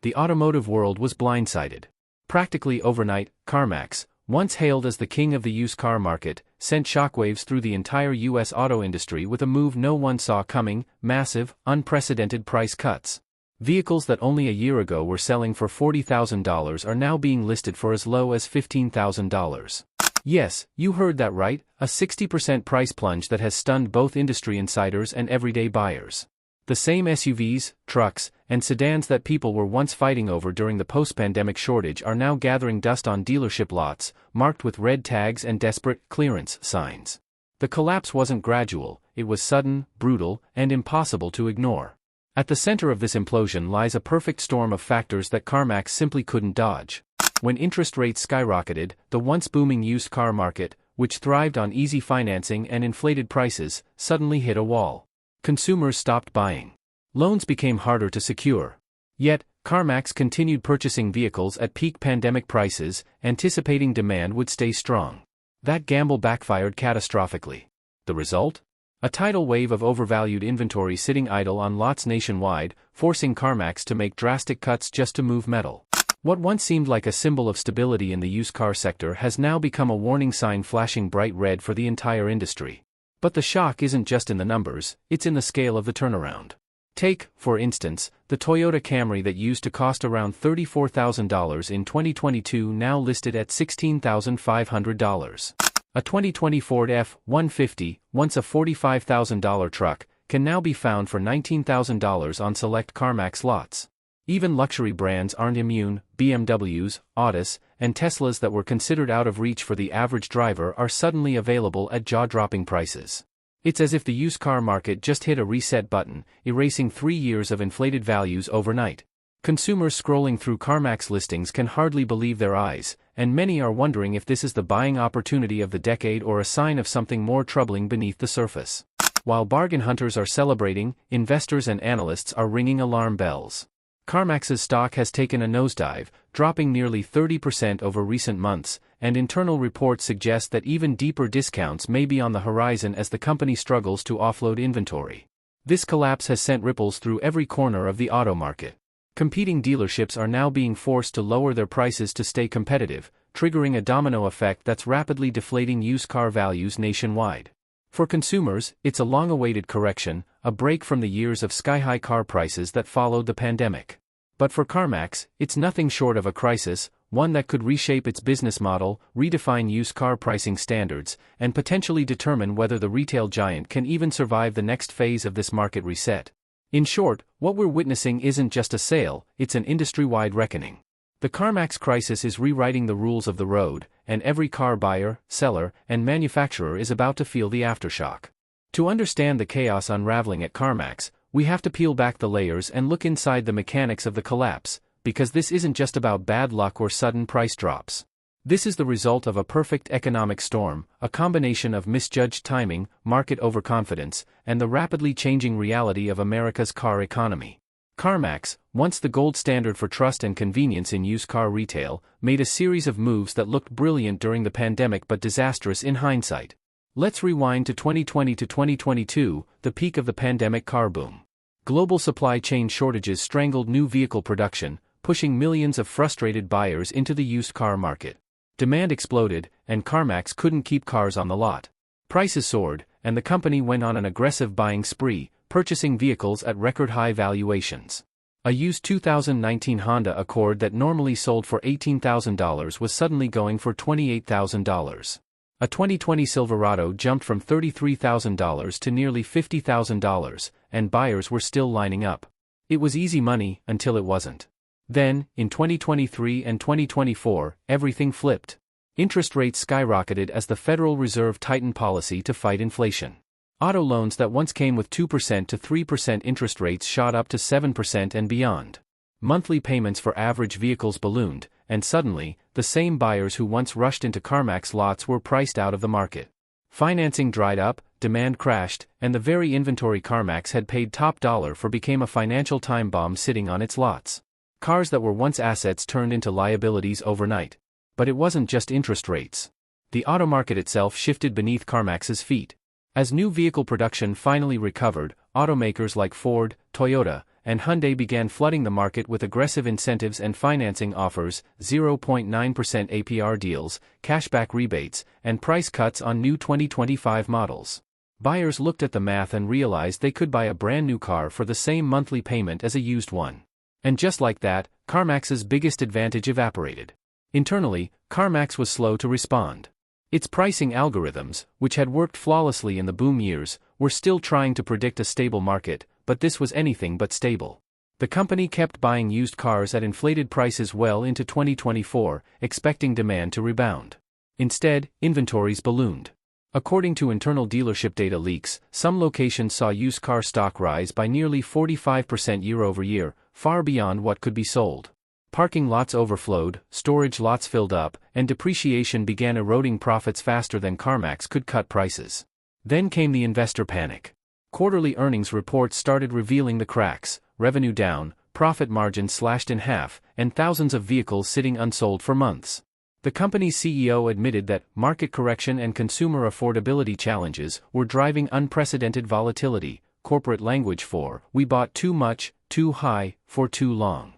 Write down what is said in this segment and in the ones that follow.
the automotive world was blindsided. Practically overnight, CarMax, once hailed as the king of the used car market, sent shockwaves through the entire U.S. auto industry with a move no one saw coming: massive, unprecedented price cuts. Vehicles that only a year ago were selling for $40,000 are now being listed for as low as $15,000. Yes, you heard that right, a 60% price plunge that has stunned both industry insiders and everyday buyers. The same SUVs, trucks, and sedans that people were once fighting over during the post-pandemic shortage are now gathering dust on dealership lots, marked with red tags and desperate clearance signs. The collapse wasn't gradual, it was sudden, brutal, and impossible to ignore. At the center of this implosion lies a perfect storm of factors that CarMax simply couldn't dodge. When interest rates skyrocketed, the once booming used car market, which thrived on easy financing and inflated prices, suddenly hit a wall. Consumers stopped buying. Loans became harder to secure. Yet, CarMax continued purchasing vehicles at peak pandemic prices, anticipating demand would stay strong. That gamble backfired catastrophically. The result? A tidal wave of overvalued inventory sitting idle on lots nationwide, forcing CarMax to make drastic cuts just to move metal. What once seemed like a symbol of stability in the used car sector has now become a warning sign flashing bright red for the entire industry. But the shock isn't just in the numbers, it's in the scale of the turnaround. Take, for instance, the Toyota Camry that used to cost around $34,000 in 2022, now listed at $16,500. A 2020 Ford F-150, once a $45,000 truck, can now be found for $19,000 on select CarMax lots. Even luxury brands aren't immune. BMWs, Audis, and Teslas that were considered out of reach for the average driver are suddenly available at jaw-dropping prices. It's as if the used car market just hit a reset button, erasing 3 years of inflated values overnight. Consumers scrolling through CarMax listings can hardly believe their eyes, and many are wondering if this is the buying opportunity of the decade or a sign of something more troubling beneath the surface. While bargain hunters are celebrating, investors and analysts are ringing alarm bells. CarMax's stock has taken a nosedive, dropping nearly 30% over recent months, and internal reports suggest that even deeper discounts may be on the horizon as the company struggles to offload inventory. This collapse has sent ripples through every corner of the auto market. Competing dealerships are now being forced to lower their prices to stay competitive, triggering a domino effect that's rapidly deflating used car values nationwide. For consumers, it's a long-awaited correction, a break from the years of sky-high car prices that followed the pandemic. But for CarMax, it's nothing short of a crisis, one that could reshape its business model, redefine used car pricing standards, and potentially determine whether the retail giant can even survive the next phase of this market reset. In short, what we're witnessing isn't just a sale, it's an industry-wide reckoning. The CarMax crisis is rewriting the rules of the road, and every car buyer, seller, and manufacturer is about to feel the aftershock. To understand the chaos unraveling at CarMax, we have to peel back the layers and look inside the mechanics of the collapse, because this isn't just about bad luck or sudden price drops. This is the result of a perfect economic storm, a combination of misjudged timing, market overconfidence, and the rapidly changing reality of America's car economy. CarMax, once the gold standard for trust and convenience in used car retail, made a series of moves that looked brilliant during the pandemic but disastrous in hindsight. Let's rewind to 2020 to 2022, the peak of the pandemic car boom. Global supply chain shortages strangled new vehicle production, pushing millions of frustrated buyers into the used car market. Demand exploded, and CarMax couldn't keep cars on the lot. Prices soared, and the company went on an aggressive buying spree, purchasing vehicles at record-high valuations. A used 2019 Honda Accord that normally sold for $18,000 was suddenly going for $28,000. A 2020 Silverado jumped from $33,000 to nearly $50,000, and buyers were still lining up. It was easy money until it wasn't. Then, in 2023 and 2024, everything flipped. Interest rates skyrocketed as the Federal Reserve tightened policy to fight inflation. Auto loans that once came with 2% to 3% interest rates shot up to 7% and beyond. Monthly payments for average vehicles ballooned, and suddenly, the same buyers who once rushed into CarMax lots were priced out of the market. Financing dried up, demand crashed, and the very inventory CarMax had paid top dollar for became a financial time bomb sitting on its lots. Cars that were once assets turned into liabilities overnight. But it wasn't just interest rates. The auto market itself shifted beneath CarMax's feet. As new vehicle production finally recovered, automakers like Ford, Toyota, and Hyundai began flooding the market with aggressive incentives and financing offers, 0.9% APR deals, cashback rebates, and price cuts on new 2025 models. Buyers looked at the math and realized they could buy a brand new car for the same monthly payment as a used one. And just like that, CarMax's biggest advantage evaporated. Internally, CarMax was slow to respond. Its pricing algorithms, which had worked flawlessly in the boom years, were still trying to predict a stable market, but this was anything but stable. The company kept buying used cars at inflated prices well into 2024, expecting demand to rebound. Instead, inventories ballooned. According to internal dealership data leaks, some locations saw used car stock rise by nearly 45% year-over-year, far beyond what could be sold. Parking lots overflowed, storage lots filled up, and depreciation began eroding profits faster than CarMax could cut prices. Then came the investor panic. Quarterly earnings reports started revealing the cracks: revenue down, profit margins slashed in half, and thousands of vehicles sitting unsold for months. The company's CEO admitted that market correction and consumer affordability challenges were driving unprecedented volatility, corporate language for "we bought too much, too high, for too long."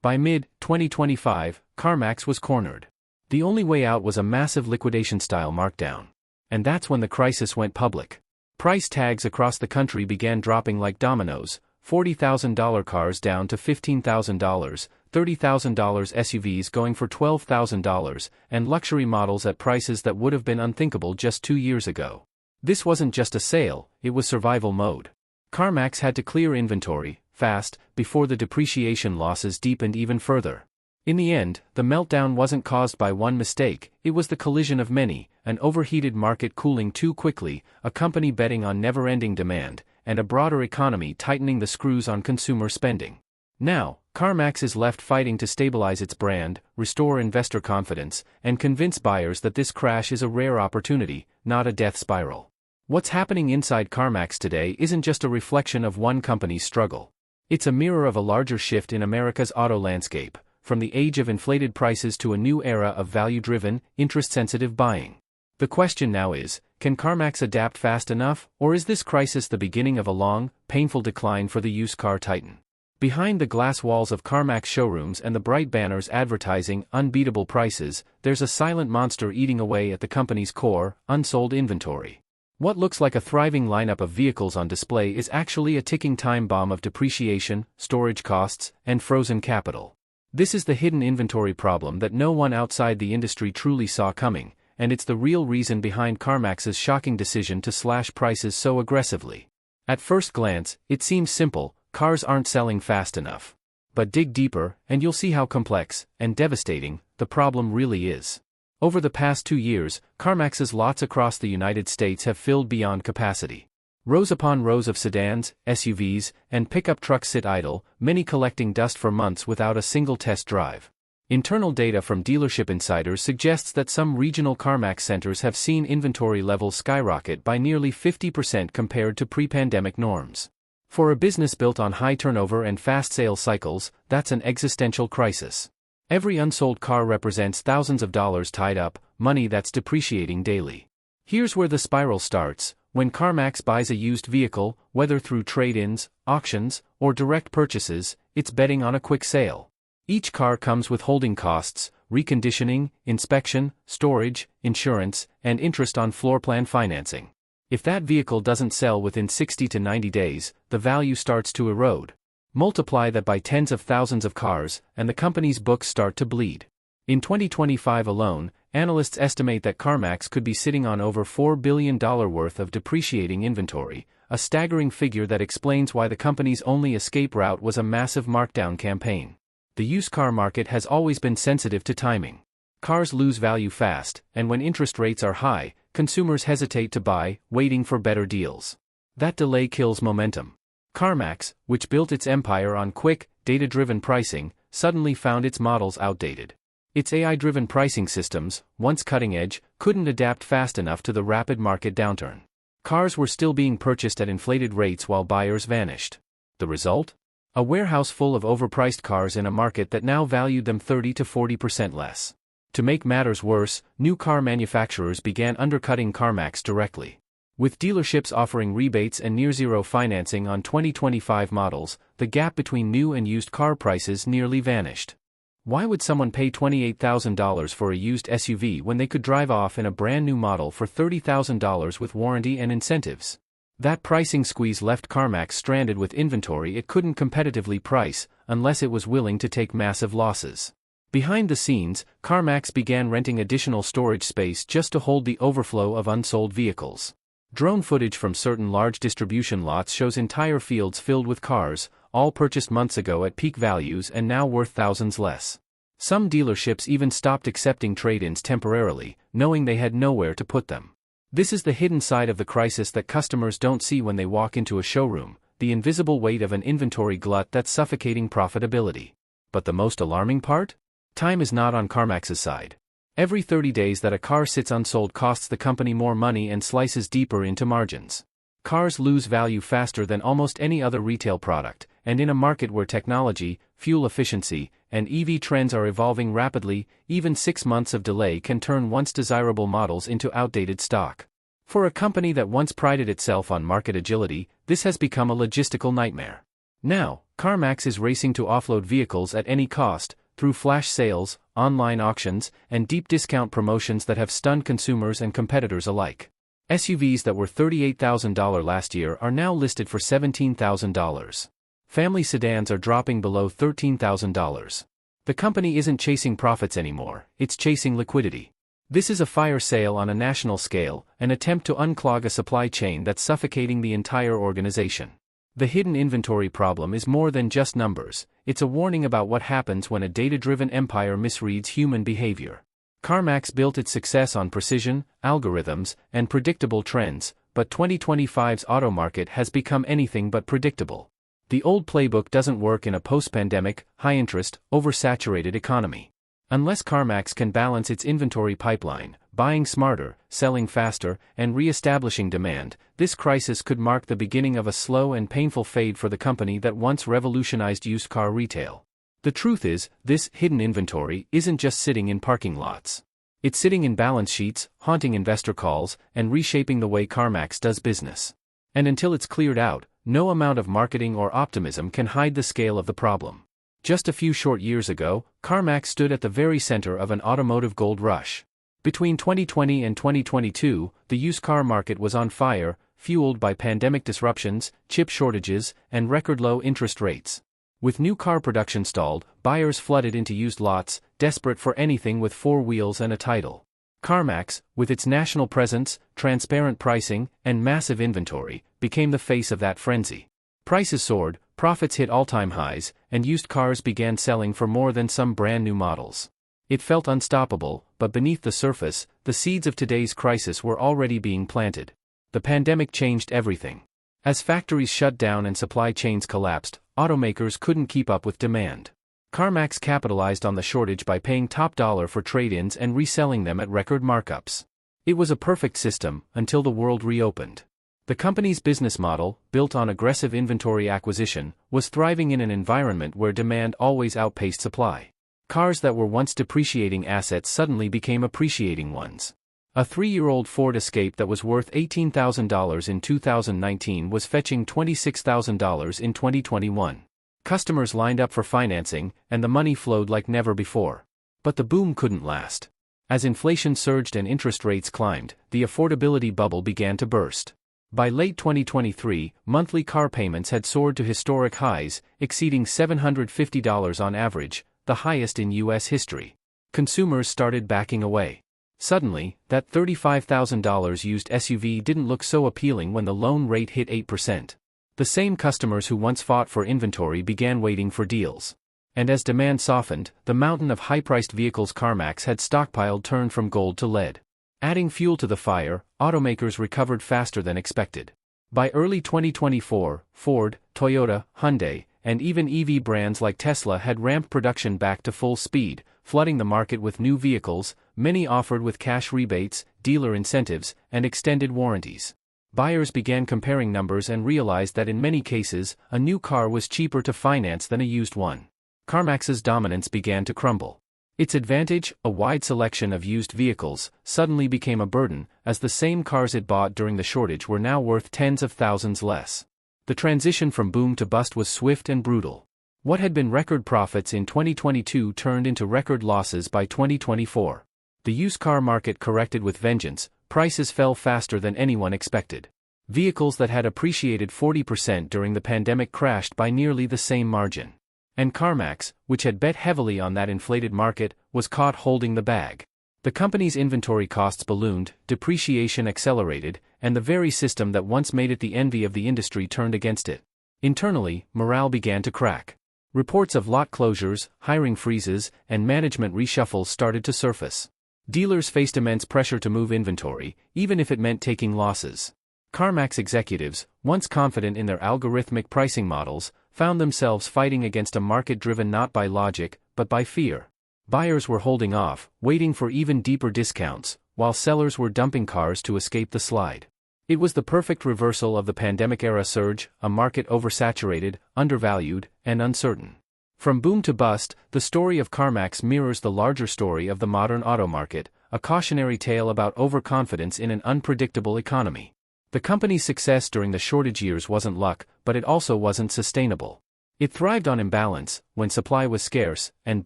By mid-2025, CarMax was cornered. The only way out was a massive liquidation-style markdown. And that's when the crisis went public. Price tags across the country began dropping like dominoes: $40,000 cars down to $15,000, $30,000 SUVs going for $12,000, and luxury models at prices that would have been unthinkable just 2 years ago. This wasn't just a sale, it was survival mode. CarMax had to clear inventory, fast, before the depreciation losses deepened even further. In the end, the meltdown wasn't caused by one mistake, it was the collision of many: an overheated market cooling too quickly, a company betting on never-ending demand, and a broader economy tightening the screws on consumer spending. Now, CarMax is left fighting to stabilize its brand, restore investor confidence, and convince buyers that this crash is a rare opportunity, not a death spiral. What's happening inside CarMax today isn't just a reflection of one company's struggle. It's a mirror of a larger shift in America's auto landscape, from the age of inflated prices to a new era of value-driven, interest-sensitive buying. The question now is, can CarMax adapt fast enough, or is this crisis the beginning of a long, painful decline for the used car titan? Behind the glass walls of CarMax showrooms and the bright banners advertising unbeatable prices, there's a silent monster eating away at the company's core, unsold inventory. What looks like a thriving lineup of vehicles on display is actually a ticking time bomb of depreciation, storage costs, and frozen capital. This is the hidden inventory problem that no one outside the industry truly saw coming, and it's the real reason behind CarMax's shocking decision to slash prices so aggressively. At first glance, it seems simple: cars aren't selling fast enough. But dig deeper, and you'll see how complex and devastating the problem really is. Over the past 2 years, CarMax's lots across the United States have filled beyond capacity. Rows upon rows of sedans, SUVs, and pickup trucks sit idle, many collecting dust for months without a single test drive. Internal data from dealership insiders suggests that some regional CarMax centers have seen inventory levels skyrocket by nearly 50% compared to pre-pandemic norms. For a business built on high turnover and fast sales cycles, that's an existential crisis. Every unsold car represents thousands of dollars tied up, money that's depreciating daily. Here's where the spiral starts. When CarMax buys a used vehicle, whether through trade-ins, auctions, or direct purchases, it's betting on a quick sale. Each car comes with holding costs, reconditioning, inspection, storage, insurance, and interest on floor plan financing. If that vehicle doesn't sell within 60 to 90 days, the value starts to erode. Multiply that by tens of thousands of cars, and the company's books start to bleed. In 2025 alone, analysts estimate that CarMax could be sitting on over $4 billion worth of depreciating inventory, a staggering figure that explains why the company's only escape route was a massive markdown campaign. The used car market has always been sensitive to timing. Cars lose value fast, and when interest rates are high, consumers hesitate to buy, waiting for better deals. That delay kills momentum. CarMax, which built its empire on quick, data-driven pricing, suddenly found its models outdated. Its AI-driven pricing systems, once cutting-edge, couldn't adapt fast enough to the rapid market downturn. Cars were still being purchased at inflated rates while buyers vanished. The result? A warehouse full of overpriced cars in a market that now valued them 30 to 40% less. To make matters worse, new car manufacturers began undercutting CarMax directly. With dealerships offering rebates and near-zero financing on 2025 models, the gap between new and used car prices nearly vanished. Why would someone pay $28,000 for a used SUV when they could drive off in a brand new model for $30,000 with warranty and incentives? That pricing squeeze left CarMax stranded with inventory it couldn't competitively price, unless it was willing to take massive losses. Behind the scenes, CarMax began renting additional storage space just to hold the overflow of unsold vehicles. Drone footage from certain large distribution lots shows entire fields filled with cars, all purchased months ago at peak values and now worth thousands less. Some dealerships even stopped accepting trade-ins temporarily, knowing they had nowhere to put them. This is the hidden side of the crisis that customers don't see when they walk into a showroom, the invisible weight of an inventory glut that's suffocating profitability. But the most alarming part? Time is not on CarMax's side. Every 30 days that a car sits unsold costs the company more money and slices deeper into margins. Cars lose value faster than almost any other retail product, and in a market where technology, fuel efficiency, and EV trends are evolving rapidly, even 6 months of delay can turn once desirable models into outdated stock. For a company that once prided itself on market agility, this has become a logistical nightmare. Now, CarMax is racing to offload vehicles at any cost, through flash sales, online auctions, and deep discount promotions that have stunned consumers and competitors alike. SUVs that were $38,000 last year are now listed for $17,000. Family sedans are dropping below $13,000. The company isn't chasing profits anymore, it's chasing liquidity. This is a fire sale on a national scale, an attempt to unclog a supply chain that's suffocating the entire organization. The hidden inventory problem is more than just numbers, it's a warning about what happens when a data-driven empire misreads human behavior. CarMax built its success on precision, algorithms, and predictable trends, but 2025's auto market has become anything but predictable. The old playbook doesn't work in a post-pandemic, high-interest, oversaturated economy. Unless CarMax can balance its inventory pipeline, buying smarter, selling faster, and re-establishing demand, this crisis could mark the beginning of a slow and painful fade for the company that once revolutionized used car retail. The truth is, this hidden inventory isn't just sitting in parking lots. It's sitting in balance sheets, haunting investor calls, and reshaping the way CarMax does business. And until it's cleared out, no amount of marketing or optimism can hide the scale of the problem. Just a few short years ago, CarMax stood at the very center of an automotive gold rush. Between 2020 and 2022, the used car market was on fire, fueled by pandemic disruptions, chip shortages, and record-low interest rates. With new car production stalled, buyers flooded into used lots, desperate for anything with 4 wheels and a title. CarMax, with its national presence, transparent pricing, and massive inventory, became the face of that frenzy. Prices soared, profits hit all-time highs, and used cars began selling for more than some brand-new models. It felt unstoppable, but beneath the surface, the seeds of today's crisis were already being planted. The pandemic changed everything. As factories shut down and supply chains collapsed, automakers couldn't keep up with demand. CarMax capitalized on the shortage by paying top dollar for trade-ins and reselling them at record markups. It was a perfect system, until the world reopened. The company's business model, built on aggressive inventory acquisition, was thriving in an environment where demand always outpaced supply. Cars that were once depreciating assets suddenly became appreciating ones. A 3-year-old Ford Escape that was worth $18,000 in 2019 was fetching $26,000 in 2021. Customers lined up for financing, and the money flowed like never before. But the boom couldn't last. As inflation surged and interest rates climbed, the affordability bubble began to burst. By late 2023, monthly car payments had soared to historic highs, exceeding $750 on average, the highest in U.S. history. Consumers started backing away. Suddenly, that $35,000 used SUV didn't look so appealing when the loan rate hit 8%. The same customers who once fought for inventory began waiting for deals. And as demand softened, the mountain of high-priced vehicles CarMax had stockpiled turned from gold to lead. Adding fuel to the fire, automakers recovered faster than expected. By early 2024, Ford, Toyota, Hyundai, and even EV brands like Tesla had ramped production back to full speed, flooding the market with new vehicles, many offered with cash rebates, dealer incentives, and extended warranties. Buyers began comparing numbers and realized that in many cases, a new car was cheaper to finance than a used one. CarMax's dominance began to crumble. Its advantage, a wide selection of used vehicles, suddenly became a burden, as the same cars it bought during the shortage were now worth tens of thousands less. The transition from boom to bust was swift and brutal. What had been record profits in 2022 turned into record losses by 2024. The used car market corrected with vengeance, prices fell faster than anyone expected. Vehicles that had appreciated 40% during the pandemic crashed by nearly the same margin. And CarMax, which had bet heavily on that inflated market, was caught holding the bag. The company's inventory costs ballooned, depreciation accelerated, and the very system that once made it the envy of the industry turned against it. Internally, morale began to crack. Reports of lot closures, hiring freezes, and management reshuffles started to surface. Dealers faced immense pressure to move inventory, even if it meant taking losses. CarMax executives, once confident in their algorithmic pricing models, found themselves fighting against a market driven not by logic, but by fear. Buyers were holding off, waiting for even deeper discounts, while sellers were dumping cars to escape the slide. It was the perfect reversal of the pandemic-era surge, a market oversaturated, undervalued, and uncertain. From boom to bust, the story of CarMax mirrors the larger story of the modern auto market, a cautionary tale about overconfidence in an unpredictable economy. The company's success during the shortage years wasn't luck, but it also wasn't sustainable. It thrived on imbalance, when supply was scarce, and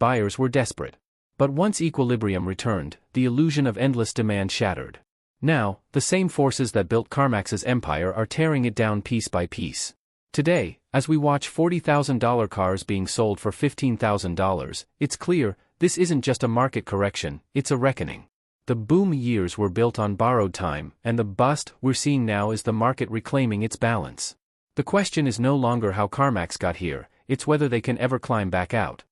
buyers were desperate. But once equilibrium returned, the illusion of endless demand shattered. Now, the same forces that built CarMax's empire are tearing it down piece by piece. Today, as we watch $40,000 cars being sold for $15,000, it's clear, this isn't just a market correction, it's a reckoning. The boom years were built on borrowed time, and the bust we're seeing now is the market reclaiming its balance. The question is no longer how CarMax got here, it's whether they can ever climb back out.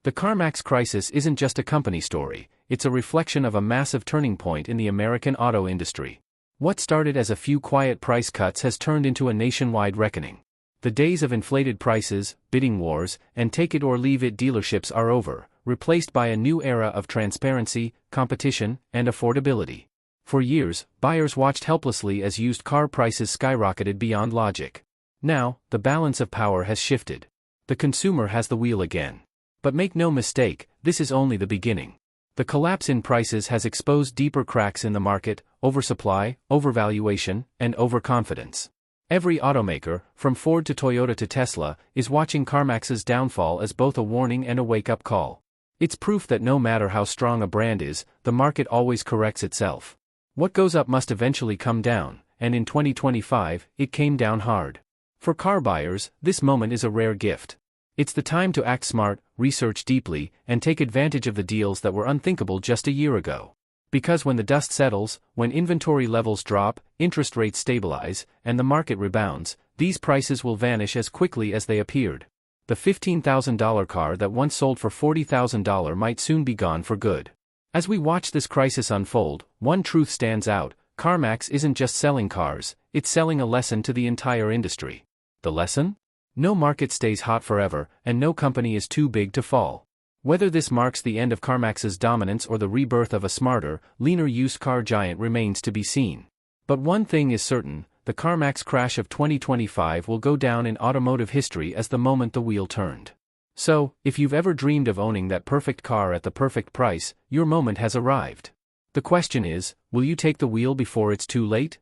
The CarMax crisis isn't just a company story, it's a reflection of a massive turning point in the American auto industry. What started as a few quiet price cuts has turned into a nationwide reckoning. The days of inflated prices, bidding wars, and take-it-or-leave-it dealerships are over, replaced by a new era of transparency, competition, and affordability. For years, buyers watched helplessly as used car prices skyrocketed beyond logic. Now, the balance of power has shifted. The consumer has the wheel again. But make no mistake, this is only the beginning. The collapse in prices has exposed deeper cracks in the market: oversupply, overvaluation, and overconfidence. Every automaker, from Ford to Toyota to Tesla, is watching CarMax's downfall as both a warning and a wake-up call. It's proof that no matter how strong a brand is, the market always corrects itself. What goes up must eventually come down, and in 2025, it came down hard. For car buyers, this moment is a rare gift. It's the time to act smart, research deeply, and take advantage of the deals that were unthinkable just a year ago. Because when the dust settles, when inventory levels drop, interest rates stabilize, and the market rebounds, these prices will vanish as quickly as they appeared. The $15,000 car that once sold for $40,000 might soon be gone for good. As we watch this crisis unfold, one truth stands out: CarMax isn't just selling cars, it's selling a lesson to the entire industry. The lesson? No market stays hot forever, and no company is too big to fall. Whether this marks the end of CarMax's dominance or the rebirth of a smarter, leaner used car giant remains to be seen. But one thing is certain: the CarMax crash of 2025 will go down in automotive history as the moment the wheel turned. So, if you've ever dreamed of owning that perfect car at the perfect price, your moment has arrived. The question is, will you take the wheel before it's too late?